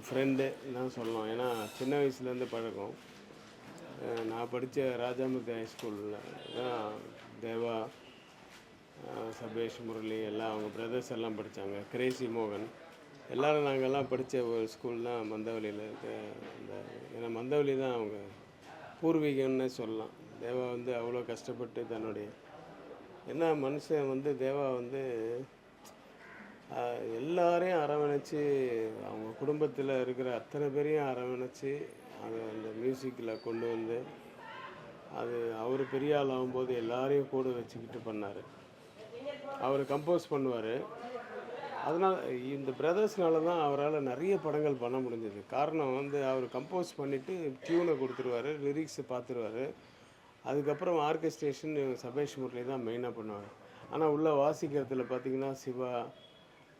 Friend தான் சொல்லலாம். ஏன்னா சின்ன வயசுலேருந்து பழக்கம். நான் படித்த ராஜாமூர்த்தி ஹைஸ்கூலில் தான் தேவா, சபேஷ், முரளி எல்லாம் அவங்க பிரதர்ஸ் எல்லாம் படித்தாங்க. கிரேசி மோகன் எல்லோரும் நாங்கள்லாம் படித்த ஒரு ஸ்கூல் தான் மந்தவெளியில் இருக்க. அந்த ஏன்னா மந்தவெளி தான் அவங்க பூர்வீகம்னே சொல்லலாம். தேவா வந்து அவ்வளோ கஷ்டப்பட்டு தன்னுடைய என்ன மனுஷன் வந்து தேவா வந்து எல்லாரையும் அரவணைச்சி அவங்க குடும்பத்தில் இருக்கிற அத்தனை பேரையும் அரவணைச்சி அதை அந்த மியூசிக்கில் கொண்டு வந்து அது அவர் பெரிய ஆள் ஆகும்போது எல்லாரையும் கூட வச்சுக்கிட்டு பண்ணார். அவர் கம்போஸ் பண்ணுவார். அதனால் இந்த பிரதர்ஸ்னால தான் அவரால் நிறைய படங்கள் பண்ண முடிஞ்சது. காரணம் வந்து அவர் கம்போஸ் பண்ணிவிட்டு டியூனை கொடுத்துருவார், லிரிக்ஸை பார்த்துருவார். அதுக்கப்புறம் ஆர்கெஸ்ட்ரேஷன் சபேஷ் முரளி தான் மெயினாக பண்ணுவார். ஆனால் உள்ளே வாசிக்கிறதுல பார்த்திங்கன்னா சிவா,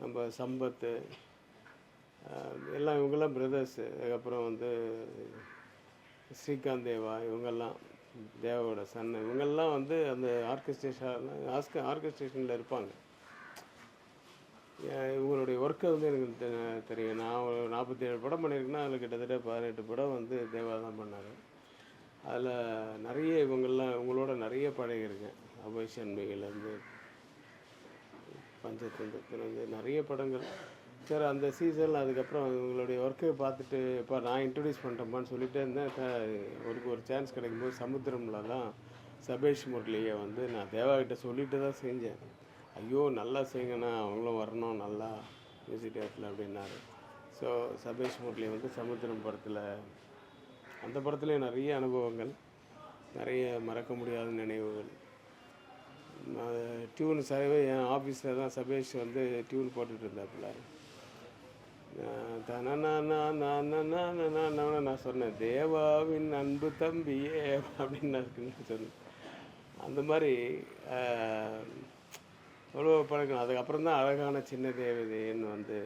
நம்ம சம்பத்து எல்லாம் இவங்கெல்லாம் பிரதர்ஸு. அதுக்கப்புறம் வந்து ஸ்ரீகாந்த் தேவா இவங்கெல்லாம் தேவாவோட சன்னு இவங்கெல்லாம் வந்து அந்த ஆர்கெஸ்ட்ரேஷனில் இருப்பாங்க. இவங்களுடைய ஒர்க்கை வந்து எனக்கு தெரியும். நான் ஒரு 47 படம் பண்ணியிருக்கேன்னா அதில் கிட்டத்தட்ட 18 படம் வந்து தேவா தான் பண்ணார். அதில் நிறைய இவங்களோட நிறைய பழகிருக்கேன். அபய்ஷன்மையிலேருந்து பஞ்சதந்திரத்துலேருந்து நிறைய படங்கள். சரி, அந்த சீசனில் அதுக்கப்புறம் இவங்களுடைய ஒர்க்கை பார்த்துட்டு இப்போ நான் இன்ட்ரடியூஸ் பண்ணுறேம்மான்னு சொல்லிகிட்டே இருந்தேன். ஒரு சான்ஸ் கிடைக்கும்போது சமுத்திரமில் தான் சபேஷ் முரளியை வந்து நான் தேவாகிட்ட சொல்லிட்டு தான் செஞ்சேன். ஐயோ நல்லா செய்யுங்கண்ணா, அவங்களும் வரணும் நல்லா மியூசிக் டேரக்டரில் அப்படின்னாரு. ஸோ சபேஷ் முரளி வந்து சமுத்திரம் படத்தில், அந்த படத்துலேயும் நிறைய அனுபவங்கள், நிறைய மறக்க முடியாத நினைவுகள். டியூன் சரவே என் ஆஃபீஸில் தான் சபேஷ் வந்து டியூன் போட்டுட்டு இருந்தாப்புல. நான் சொன்னேன், தேவாவின் அன்பு தம்பியே அப்படின்னு நான் சொன்னேன். அந்த மாதிரி எவ்வளோ பழக்கம். அதுக்கப்புறம் தான் அழகான சின்ன தேவதைன்னு வந்து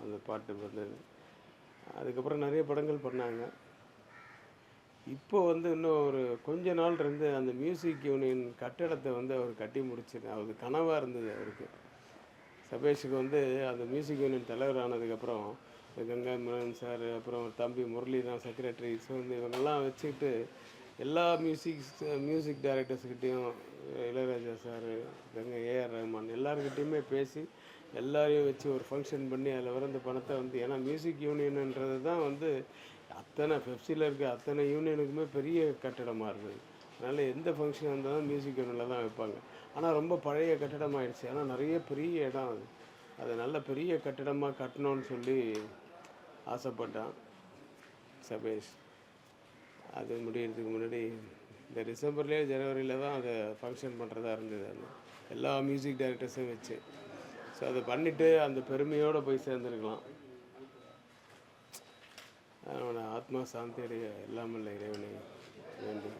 அந்த பாட்டு வந்தது. அதுக்கப்புறம் நிறைய படங்கள் பண்ணாங்க. இப்போ வந்து இன்னும் ஒரு கொஞ்ச நாள் இருந்து அந்த மியூசிக் யூனியன் கட்டடத்தை வந்து அவர் கட்டி முடிச்சிரு. அவருக்கு கனவாக இருந்தது. அவருக்கு சபேஷுக்கு வந்து அந்த மியூசிக் யூனியன் தலைவர் ஆனதுக்கப்புறம் கங்கா மரன் சார், அப்புறம் தம்பி முரளி தான் செக்ரட்டரி. ஸோ வந்து இவங்கெல்லாம் வச்சுக்கிட்டு எல்லா மியூசிக் டைரக்டர்ஸ்கிட்டையும், Ilaiyaraaja sir, A R Rahman பேசி எல்லாரையும் வச்சு ஒரு ஃபங்க்ஷன் பண்ணி அதில் வர அந்த பணத்தை வந்து, ஏன்னா மியூசிக் யூனியன்ன்றது தான் வந்து அத்தனை பெப்சியில் இருக்க அத்தனை யூனியனுக்குமே பெரிய கட்டடமாக இருக்குது. அதனால் எந்த ஃபங்க்ஷன் இருந்தாலும் மியூசிக் யூனியனில் தான் வைப்பாங்க. ஆனால் ரொம்ப பழைய கட்டடமாகிடுச்சு. ஆனால் நிறைய பெரிய இடம் அது. அது நல்ல பெரிய கட்டடமாக கட்டணும்னு சொல்லி ஆசைப்பட்டான் சபேஷ். அது முடியறதுக்கு முன்னாடி இந்த டிசம்பர்லேயே ஜனவரியில் தான் அதை ஃபங்க்ஷன் பண்ணுறதா இருந்தது. அது எல்லா மியூசிக் டைரக்டர்ஸும் வச்சு. ஸோ அதை பண்ணிவிட்டு அந்த பெருமையோடு போய் சேர்ந்துருக்கலாம். அவனோட ஆத்மா சாந்தி அடைய எல்லாமல்ல இறைவனை வேண்டி.